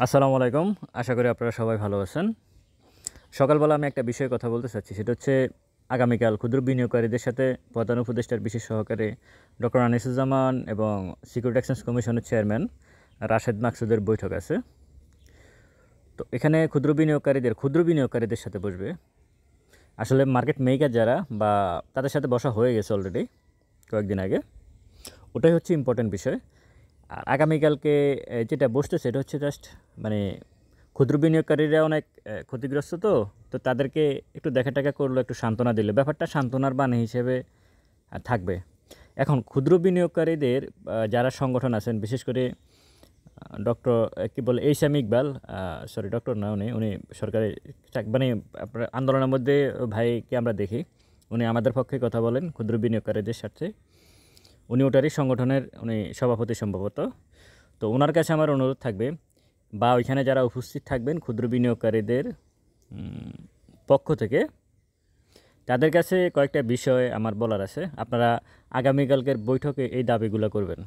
আসসালামু আলাইকুম। আশা করি আপনারা সবাই ভালো আছেন। সকালবেলা আমি একটা বিষয়ে কথা বলতে চাচ্ছি। সেটা হচ্ছে আগামীকাল ক্ষুদ্র বিনিয়োগকারীদের সাথে প্রধান উপদেষ্টার বিশেষ সহকারী ডক্টর আনিসুজ্জামান এবং সিকিউরিটি এক্সচেঞ্জ কমিশনের চেয়ারম্যান রাশেদ মাকসুদের বৈঠক আছে। তো এখানে ক্ষুদ্র বিনিয়োগকারীদের সাথে বসবে। আসলে মার্কেট মেকার যারা বা তাদের সাথে বসা হয়ে গেছে অলরেডি কয়েকদিন আগে। ওটাই হচ্ছে ইম্পর্টেন্ট বিষয়। আর আগামীকালকে যেটা বসতেছে এটা হচ্ছে জাস্ট মানে ক্ষুদ্র বিনিয়োগকারীরা অনেক ক্ষতিগ্রস্ত, তো তাদেরকে একটু দেখা টাকা করলো, একটু সান্ত্বনা দিলে ব্যাপারটা সান্ত্বনার বাণী হিসেবে থাকবে। এখন ক্ষুদ্র বিনিয়োগকারীদের যারা সংগঠন আছেন, বিশেষ করে ডক্টর কী বলে এইসাম ইকবাল, সরি ডক্টর না, উনি সরকারি মানে আপনার আন্দোলনের মধ্যে ভাইকে আমরা দেখি, উনি আমাদের পক্ষে কথা বলেন ক্ষুদ্র বিনিয়োগকারীদের স্বার্থে। উনি ওটারই সংগঠনের সভাপতি সম্ভবত। তো ওনার কাছে আমার অনুরোধ থাকবে, বা ওইখানে যারা উপস্থিত থাকবেন ক্ষুদ্র বিনিয়োগকারীদের পক্ষ থেকে, তাদের কাছে কয়েকটা বিষয় আমার বলার আছে। আপনারা আগামীকালকের বৈঠকে এই দাবিগুলো করবেন।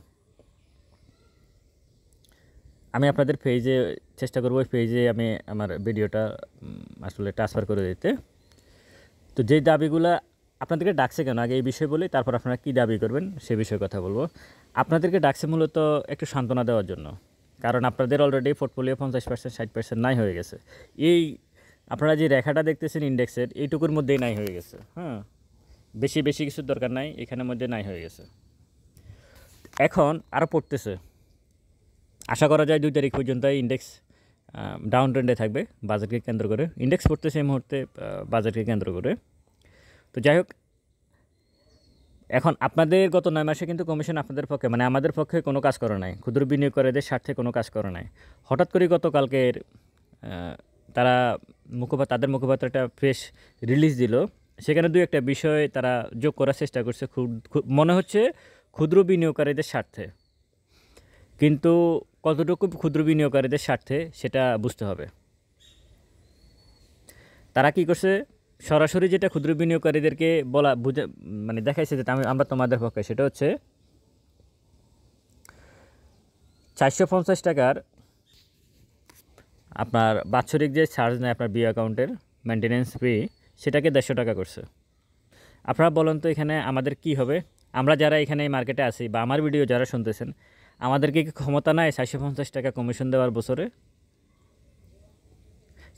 আমি আপনাদের পেজে চেষ্টা করব, ওই পেজে আমি আমার ভিডিওটা আসলে ট্রান্সফার করে দিতে। তো যেই দাবিগুলো আপনাদেরকে ডাকছে কেন, আগে এই বিষয় বলি, তারপর আপনারা কী দাবি করবেন সে বিষয়ে কথা বলবো। আপনাদেরকে ডাকছে মূলত একটু সান্ত্বনা দেওয়ার জন্য, কারণ আপনাদের অলরেডি পোর্টফোলিও 50%, 60% নাই হয়ে গেছে। এই আপনারা যে রেখাটা দেখতেছেন ইন্ডেক্সের, এইটুকুর মধ্যেই নাই হয়ে গেছে। হ্যাঁ, বেশি বেশি কিছুর দরকার নাই, এখানের মধ্যে নাই হয়ে গেছে। এখন আরও পড়তেছে। আশা করা যায় 2 তারিখ পর্যন্ত ইন্ডেক্স ডাউন ট্রেন্ডে থাকবে বাজেটকে কেন্দ্র করে। ইন্ডেক্স পড়তেছে এই মুহূর্তে বাজেটকে কেন্দ্র করে। তো যাই হোক, এখন আপনাদের গত 9 মাসে কিন্তু কমিশন আপনাদের পক্ষে, মানে আমাদের পক্ষে কোনো কাজ করে নাই, ক্ষুদ্র বিনিয়োগকারীদের স্বার্থে কোনো কাজ করে নাই। হঠাৎ করে গতকালকের তারা তাদের মুখপাত্র একটা প্রেস রিলিজ দিল, সেখানে 2-1টা বিষয় তারা যোগ করার চেষ্টা করছে, মনে হচ্ছে ক্ষুদ্র বিনিয়োগকারীদের স্বার্থে। কিন্তু কতটুকু ক্ষুদ্র বিনিয়োগকারীদের স্বার্থে সেটা বুঝতে হবে। তারা কি করছে, সরাসরি যেটা ক্ষুদ্র বিনিয়োগকারীদেরকে মানে দেখাইছে যে আমরা তোমাদের পক্ষে, সেটা হচ্ছে 450 টাকার আপনার বাৎসরিক যে চার্জ নেয় আপনার বিও অ্যাকাউন্টের মেনটেন্যান্স ফি, সেটাকে 150 টাকা করছে। আপনারা বলেন তো এখানে আমাদের কি হবে? আমরা যারা এখানে এই মার্কেটে আছি বা আমার ভিডিও যারা শুনতেছেন, আমাদেরকে কি ক্ষমতা নাই 450 টাকা কমিশন দেওয়ার বছরে?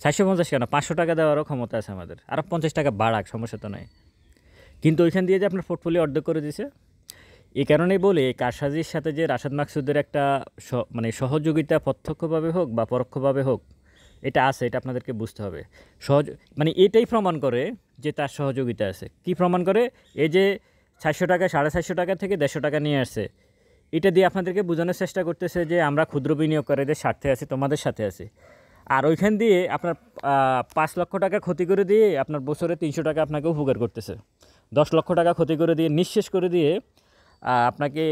450 কেন, 500 টাকা দেওয়ারও ক্ষমতা আছে আমাদের। আরও 50 টাকা বাড়াক, সমস্যা তো নাই। কিন্তু ওইখান দিয়ে যে আপনার পোর্টফোলিও অর্ধেক করে দিছে। এই কারণেই বলি, এই কারসাজির সাথে যে রাশেদ মাকসুদের একটা মানে সহযোগিতা প্রত্যক্ষভাবে হোক বা পরোক্ষভাবে হোক, এটা আছে, এটা আপনাদেরকে বুঝতে হবে। মানে এটাই প্রমাণ করে যে তার সহযোগিতা আছে। কি প্রমাণ করে? এই যে 400 টাকা, 450 টাকা থেকে 150 টাকা নিয়ে আসছে, এটা দিয়ে আপনাদেরকে বোঝানোর চেষ্টা করতেছে যে আমরা ক্ষুদ্র বিনিয়োগকারীদের স্বার্থে আছি, তোমাদের সাথে আছি। আর ওইখান দিয়ে আপনার 5 লক্ষ টাকা ক্ষতি করে দিয়ে আপনার বছরে 300 টাকা আপনাকে উপকার করতেছে। 10 লক্ষ টাকা ক্ষতি করে দিয়ে, নিঃশেষ করে দিয়ে আপনাকে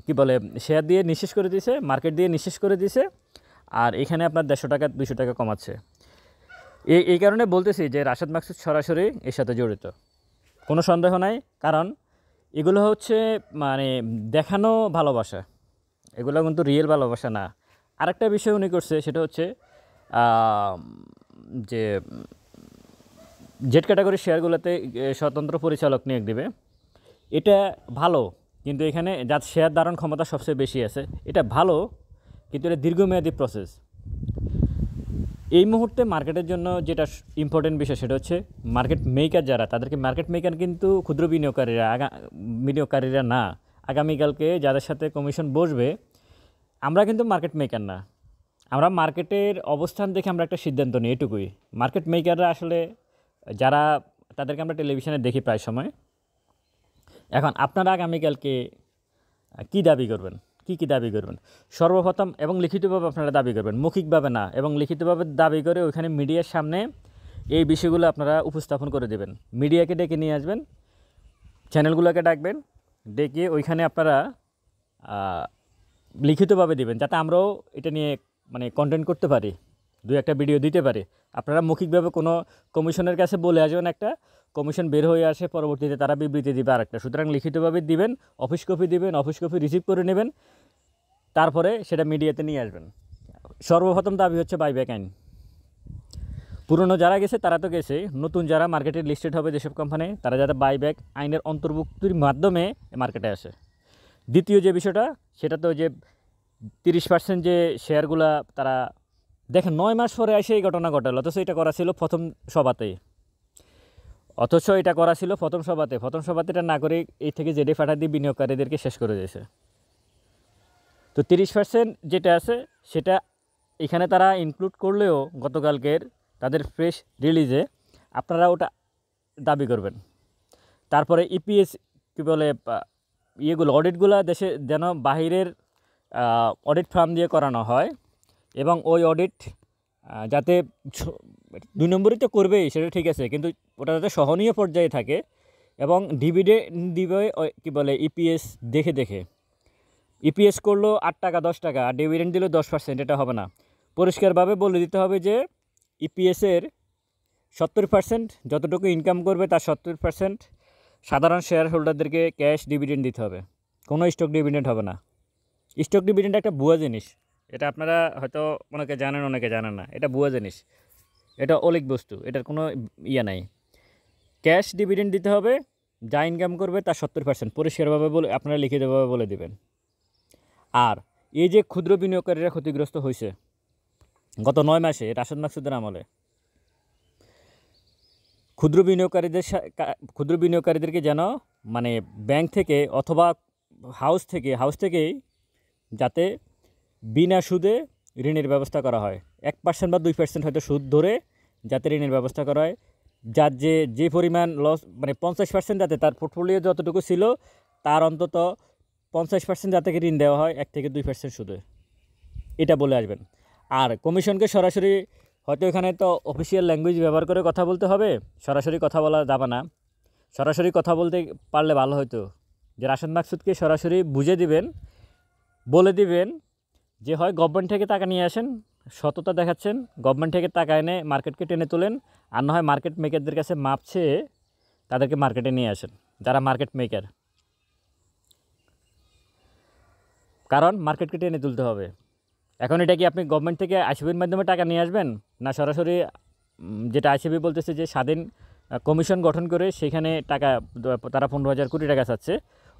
কি বলে, শেয়ার দিয়ে নিঃশেষ করে দিয়েছে, মার্কেট দিয়ে নিঃশেষ করে দিয়েছে। আর এখানে আপনার 150 টাকা 200 টাকা কমাচ্ছে। এই কারণে বলতেছি যে রাশেদ মাকসুদ সরাসরি এর সাথে জড়িত, কোনো সন্দেহ নাই। কারণ এগুলো হচ্ছে মানে দেখানো ভালোবাসা, এগুলো কিন্তু রিয়েল ভালোবাসা না। আরেকটা বিষয় উনি করছে, সেটা হচ্ছে যে জেড ক্যাটাগরির শেয়ারগুলোতে স্বতন্ত্র পরিচালক নিয়োগ দেবে। এটা ভালো, কিন্তু এখানে যার শেয়ার ধারণ ক্ষমতা সবচেয়ে বেশি আছে, এটা ভালো, কিন্তু এটা দীর্ঘমেয়াদী প্রসেস। এই মুহূর্তে মার্কেটের জন্য যেটা ইম্পর্টেন্ট বিষয়, সেটা হচ্ছে মার্কেট মেকার যারা, তাদেরকে মার্কেট মেকার কিন্তু ক্ষুদ্র বিনিয়োগকারীরা না। আগামীকালকে যাদের সাথে কমিশন বসবে, আমরা কিন্তু মার্কেট মেকার না। আমরা মার্কেটের অবস্থান দেখে আমরা একটা সিদ্ধান্ত নিই, এটুকুই। মার্কেট মেকাররা আসলে যারা, তাদেরকে আমরা টেলিভিশনে দেখি প্রায় সময়। এখন আপনারা আগামীকালকে কী দাবি করবেন, কী দাবি করবেন? সর্বপ্রথম এবং লিখিতভাবে আপনারা দাবি করবেন, মৌখিকভাবে না, এবং লিখিতভাবে দাবি করে ওইখানে মিডিয়ার সামনে এই বিষয়গুলো আপনারা উপস্থাপন করে দেবেন। মিডিয়াকে ডেকে নিয়ে আসবেন, চ্যানেলগুলোকে ডাকবেন, ডেকে ওইখানে আপনারা লিখিতভাবে দিবেন, যাতে আমরাও এটা নিয়ে মানে কন্টেন্ট করতে পারি, 2-1টা ভিডিও দিতে পারি। আপনারা মৌখিকভাবে কোনো কমিশনের কাছে বলে আসবেন একটা, কমিশন বের হয়ে আসে, পরবর্তীতে তারা বিবৃতি দিবে আরেকটা। সুতরাং লিখিতভাবে দিবেন, অফিস কপি দিবেন, অফিস কপি রিসিভ করে নেবেন। তারপরে সেটা মিডিয়াতে নিয়ে আসবেন। সর্বপ্রথম দাবি হচ্ছে বাইব্যাক আইন। পুরনো যারা গেছে তারা তো গেছে, নতুন যারা মার্কেটে লিস্টেড হবে যেসব কোম্পানি, তারা যাতে বাইব্যাক আইনের অন্তর্ভুক্তির মাধ্যমে মার্কেটে আসে। দ্বিতীয় যে বিষয়টা, সেটা তো যে 30% যে শেয়ারগুলা তারা দেখেন 9 মাস পরে এসে এই ঘটনা ঘটালো, অথচ এটা করা ছিল প্রথম সভাতেই। প্রথম সভাতে এটা না করে এই থেকে জেডে ফাটা দিয়ে বিনিয়োগকারীদেরকে শেষ করে দিয়েছে। তো 30% যেটা আছে সেটা এখানে তারা ইনক্লুড করলেও গতকালকের তাদের ফ্রেশ রিলিজে আপনারা ওটা দাবি করবেন। তারপরে ইপিএস কী বলে ইয়েগুলো অডিটগুলো দেশে যেন বাহিরের অডিট ফার্ম দিয়ে করানো হয়, এবং ওই অডিট যাতে 2 নম্বরই তো করবেই, সেটা ঠিক আছে, কিন্তু ওটা যাতে সহনীয় পর্যায়ে থাকে এবং ডিভিডেন্ড দিবে কী বলে ইপিএস দেখে দেখে। ইপিএস করলো 8 টাকা 10 টাকা আর ডিভিডেন্ড দিল 10%, এটা হবে না। পরিষ্কারভাবে বলে দিতে হবে যে ইপিএসের 70% যতটুকু ইনকাম করবে তার 70% সাধারণ শেয়ার হোল্ডারদেরকে ক্যাশ ডিভিডেন্ড দিতে হবে, কোনো স্টক ডিভিডেন্ড হবে না। স্টক ডিভিডেন্ড একটা ভুয়া জিনিস, এটা আপনারা হয়তো অনেকে জানেন অনেকে জানেন না, এটা ভুয়া জিনিস, এটা অলিক বস্তু, এটার কোনো ইয়ে নাই। ক্যাশ ডিভিডেন্ড দিতে হবে, যা ইনকাম করবে তার 70% পরিষ্কারভাবে বলে আপনারা লিখিতভাবে বলে দেবেন। আর এই যে ক্ষুদ্র বিনিয়োগকারীরা ক্ষতিগ্রস্ত হয়েছে গত 9 মাসে রাশেদ মাকসুদের আমলে, ক্ষুদ্র বিনিয়োগকারীদেরকে যেন মানে ব্যাংক থেকে অথবা হাউস থেকেই যাতে বিনা সুদে ঋণের ব্যবস্থা করা হয়। 1% বা 2% হয়তো সুদ ধরে যাতে ঋণের ব্যবস্থা করা হয়, যার যে পরিমাণ লস মানে 50% যাতে তার পোর্টফোলিও যতটুকু ছিল তার অন্তত 50% যাতে ঋণ দেওয়া হয় 1 থেকে 2% সুদে, এটা বলে আসবেন। আর কমিশনকে সরাসরি হয়তো এখানে তো অফিসিয়াল ল্যাঙ্গুয়েজ ব্যবহার করে কথা বলতে হবে, সরাসরি কথা বলা যাবে না। সরাসরি কথা বলতে পারলে ভালো হতো, যে রাশেদ মাকসুদকে সরাসরি বুঝে দিবেন, বলে দিবেন যে হয় গভর্নমেন্ট থেকে টাকা নিয়ে আসেন, সততা দেখাচ্ছেন, গভর্নমেন্ট থেকে টাকা এনে মার্কেটকে টেনে তোলেন, আর না হয় মার্কেট মেকারদের কাছে মাপ চেয়ে তাদেরকে মার্কেটে নিয়ে আসেন, যারা মার্কেট মেকার। কারণ মার্কেটকে টেনে তুলতে হবে। এখন এটা কি আপনি গভর্নমেন্ট থেকে আইসিবির মাধ্যমে টাকা নিয়ে আসবেন, না সরাসরি যেটা আইসিবি বলতেছে যে স্বাধীন কমিশন গঠন করে সেখানে টাকা তারা 15,000 কোটি টাকা চাচ্ছে,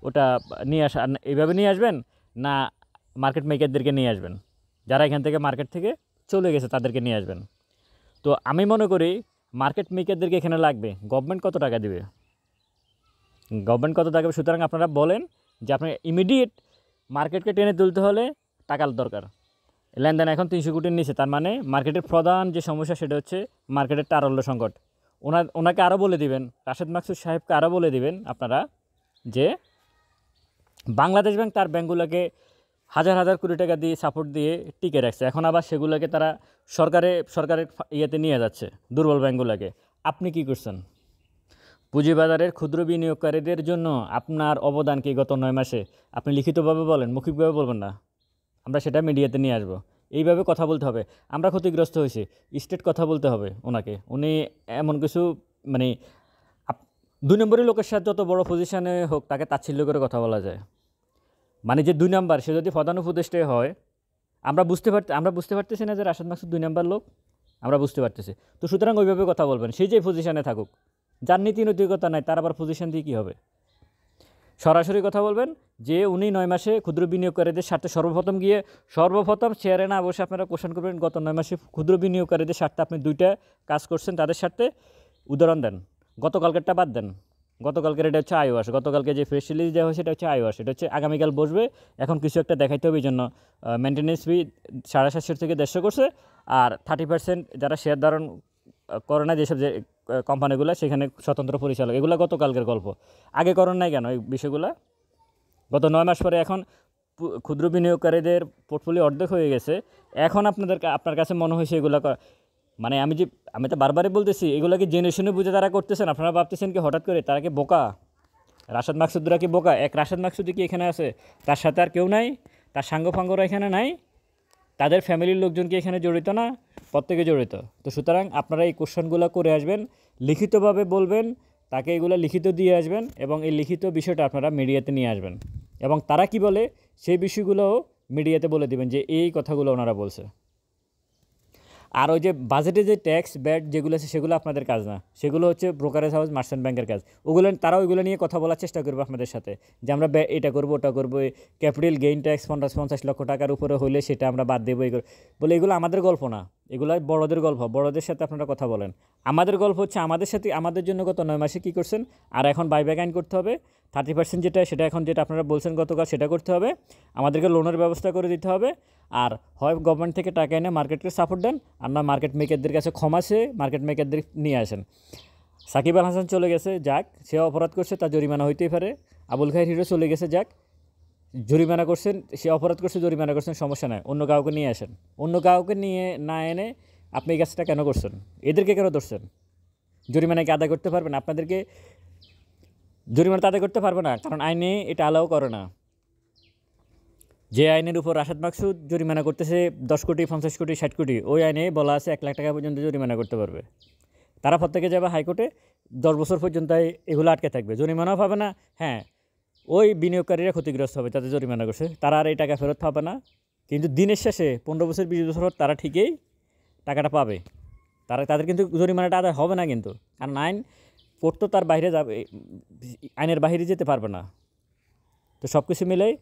ওটা নিয়ে আসা এইভাবে নিয়ে আসবেন, না মার্কেট মেকারদেরকে নিয়ে আসবেন, যারা এখান থেকে মার্কেট থেকে চলে গেছে তাদেরকে নিয়ে আসবেন? তো আমি মনে করি মার্কেট মেকারদেরকে এখানে লাগবে, গভর্নমেন্ট কত টাকা দেবে, সুতরাং আপনারা বলেন যে আপনার ইমিডিয়েট মার্কেটকে টেনে তুলতে হলে টাকার দরকার। লেনদেন এখন 300 কোটির নিচে, তার মানে মার্কেটের প্রধান যে সমস্যা সেটা হচ্ছে মার্কেটের তারল্য সংকট। ওনাকে আরও বলে দিবেন, রাশেদ মাকসুদ সাহেবকে আরও বলে দিবেন আপনারা যে বাংলাদেশ ব্যাংক তার ব্যাংকগুলোকে হাজার হাজার কোটি টাকা দিয়ে সাপোর্ট দিয়ে টিকে রাখছে, এখন আবার সেগুলোকে তারা সরকারের ইয়েতে নিয়ে যাচ্ছে দুর্বল ব্যাংকগুলোকে। আপনি কি করছেন? পুঁজিবাজারের ক্ষুদ্র বিনিয়োগকারীদের জন্য আপনার অবদান কি গত 9 মাসে? আপনি লিখিতভাবে বলেন, মৌখিকভাবে বলবেন না, আমরা সেটা মিডিয়াতে নিয়ে আসবো। এইভাবে কথা বলতে হবে, আমরা ক্ষতিগ্রস্ত হয়েছি, স্টেট কথা বলতে হবে ওনাকে। উনি এমন কিছু মানে 2 নম্বরের লোকের সাথে যত বড় পজিশানে হোক তাকে তাচ্ছিল্য করে কথা বলা যায়, মানে যে 2 নাম্বার সে যদি প্রধান উপদেষ্টাই হয়, আমরা বুঝতে পারতেছি না যে রাশেদ মাকসুদ 2 নাম্বার লোক, আমরা বুঝতে পারতেছি। তো সুতরাং ওইভাবে কথা বলবেন, সেই যে পজিশানে থাকুক, যার নীতি নৈতিকতা নাই তার আবার পজিশান দিয়ে কী হবে? সরাসরি কথা বলবেন যে উনি 9 মাসে ক্ষুদ্র বিনিয়োগকারীদের স্বার্থে সর্বপ্রথম শেয়ারে না বসে আপনারা কোশ্চেন করবেন গত 9 মাসে ক্ষুদ্র বিনিয়োগকারীদের স্বার্থে আপনি 2টা কাজ করছেন, তাদের স্বার্থে উদাহরণ দেন। গতকালকেরটা বাদ দেন, গতকালকের এটা হচ্ছে আইওয়াস, গতকালকে যে ফ্রেশ রিলিজ দেওয়া হয়েছে এটা হচ্ছে আইওয়াস, এটা হচ্ছে আগামীকাল বসবে, এখন কিছু একটা দেখাইতে হবে, এই জন্য মেনটেন্যান্স ফি 750 থেকে 150 করছে, আর 30% যারা শেয়ার ধারণ করে না যেসব যে কোম্পানিগুলো সেখানে স্বতন্ত্র পরিচালক, এগুলো গতকালকের গল্প, আগে করেন নাই কেন এই বিষয়গুলো? গত 9 মাস পরে এখন ক্ষুদ্র বিনিয়োগকারীদের পোর্টফোলিও অর্ধেক হয়ে গেছে, এখন আপনার কাছে মনে হয়েছে এগুলো মানে আমি তো বারবারই বলতেছি এগুলোকে জেনে শুনে বুঝে তারা করতেছেন, আপনারা ভাবতেছেন কি হঠাৎ করে তারা কি বোকা? রাশেদ মাকসুদরা কি বোকা? এক রাশেদ মাকসুদি কি এখানে আছে? তার সাথে আর কেউ নাই? তার সাঙ্গপাঙ্গরা এখানে নাই? তাদের ফ্যামিলির লোকজন কি এখানে জড়িত না? প্রত্যেকে জড়িত। তো সুতরাং আপনারা এই কোশ্চেনগুলো করে আসবেন, লিখিতভাবে বলবেন, তাকে এগুলো লিখিত দিয়ে আসবেন, এবং এই লিখিত বিষয়টা আপনারা মিডিয়াতে নিয়ে আসবেন, এবং তারা কি বলে সেই বিষয়গুলোও মিডিয়াতে বলে দিবেন যে এই কথাগুলো ওনারা বলছে। আর ওই যে বাজেটে যে ট্যাক্স ব্যাট যেগুলো আছে সেগুলো আপনাদের কাজ না, সেগুলো হচ্ছে ব্রোকারেজ হাউস মার্চেন্ট ব্যাংকের কাজ। তারা ওইগুলো নিয়ে কথা বলার চেষ্টা করবে আপনাদের সাথে যে আমরা এটা করবো ওটা করবো, ক্যাপিটাল গেইন ট্যাক্স 50 লক্ষ টাকার উপরে হলে সেটা আমরা বাদ দেবো বলে। এগুলো আমাদের গল্প না, এগুলো বড়দের গল্প, বড়দের সাথে আপনারা কথা বলেন। আমাদের গল্প হচ্ছে আমাদের সাথে, আমাদের জন্য গত 9 মাসে কী করছেন, আর এখন বাইব্যাক আইন করতে হবে। 30% সেটা এখন যেটা আপনারা বলছেন গতকাল সেটা করতে হবে। আমাদেরকে লোনের ব্যবস্থা করে দিতে হবে। আর হয় গভর্নমেন্ট থেকে টাকা এনে মার্কেটকে সাপোর্ট দেন, আর না মার্কেট মেকারদের কাছে ক্ষমা চেয়ে মার্কেট মেকারদের নিয়ে আসেন। সাকিব আল হাসান চলে গেছে, যাক, সে অপরাধ করছে, তার জরিমানা হইতেই পারে। আবুল খায়ের হিরো চলে গেছে, যাক, জরিমানা করছেন, সে অপরাধ করছে, জরিমানা করছেন, সমস্যা নাই, অন্য কাউকে নিয়ে আসেন। অন্য কাউকে নিয়ে না এনে আপনি এই কাজটা কেন করছেন? এদেরকে কেন ধরছেন? জরিমানাকে আদায় করতে পারবেন? আপনাদেরকে জরিমানা আদায় করতে পারবে না, কারণ আইনে এটা অ্যালাউ করে না। যে আইনের উপর রাশেদ মাকসুদ জরিমানা করতেছে 10 কোটি, 50 কোটি, 60 কোটি, ওই আইনে বলা আছে 1 লাখ টাকা পর্যন্ত জরিমানা করতে পারবে। তারা প্রত্যেকে যাবে হাইকোর্টে, 10 বছর পর্যন্ত এগুলো আটকে থাকবে, জরিমানাও পাবে না। হ্যাঁ, ওই বিনিয়োগকারীরা ক্ষতিগ্রস্ত হবে, তাদের জরিমানা করছে, তারা আর এই টাকা ফেরত পাবে না। কিন্তু দিনের শেষে 15 বছর 20 বছর তারা ঠিকই টাকাটা পাবে। তাদের কিন্তু জরিমানাটা আদায় হবে না কিন্তু, কারণ আইন কোর্ট তো তার বাইরে যাবে, আইনের বাইরে যেতে পারবে না। তো সব কিছু মিলেই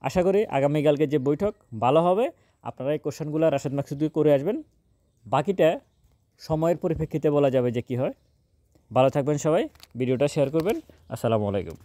আশা করি আগামীকালকে যে বৈঠক ভালো হবে। আপনারা এই কোশ্চেনগুলো রাশেদ মাকসুদকে করে আসবেন, বাকিটা সময়ের পরিপ্রেক্ষিতে বলা যাবে যে কী হয়। ভালো থাকবেন সবাই, ভিডিওটা শেয়ার করবেন। আসসালামু আলাইকুম।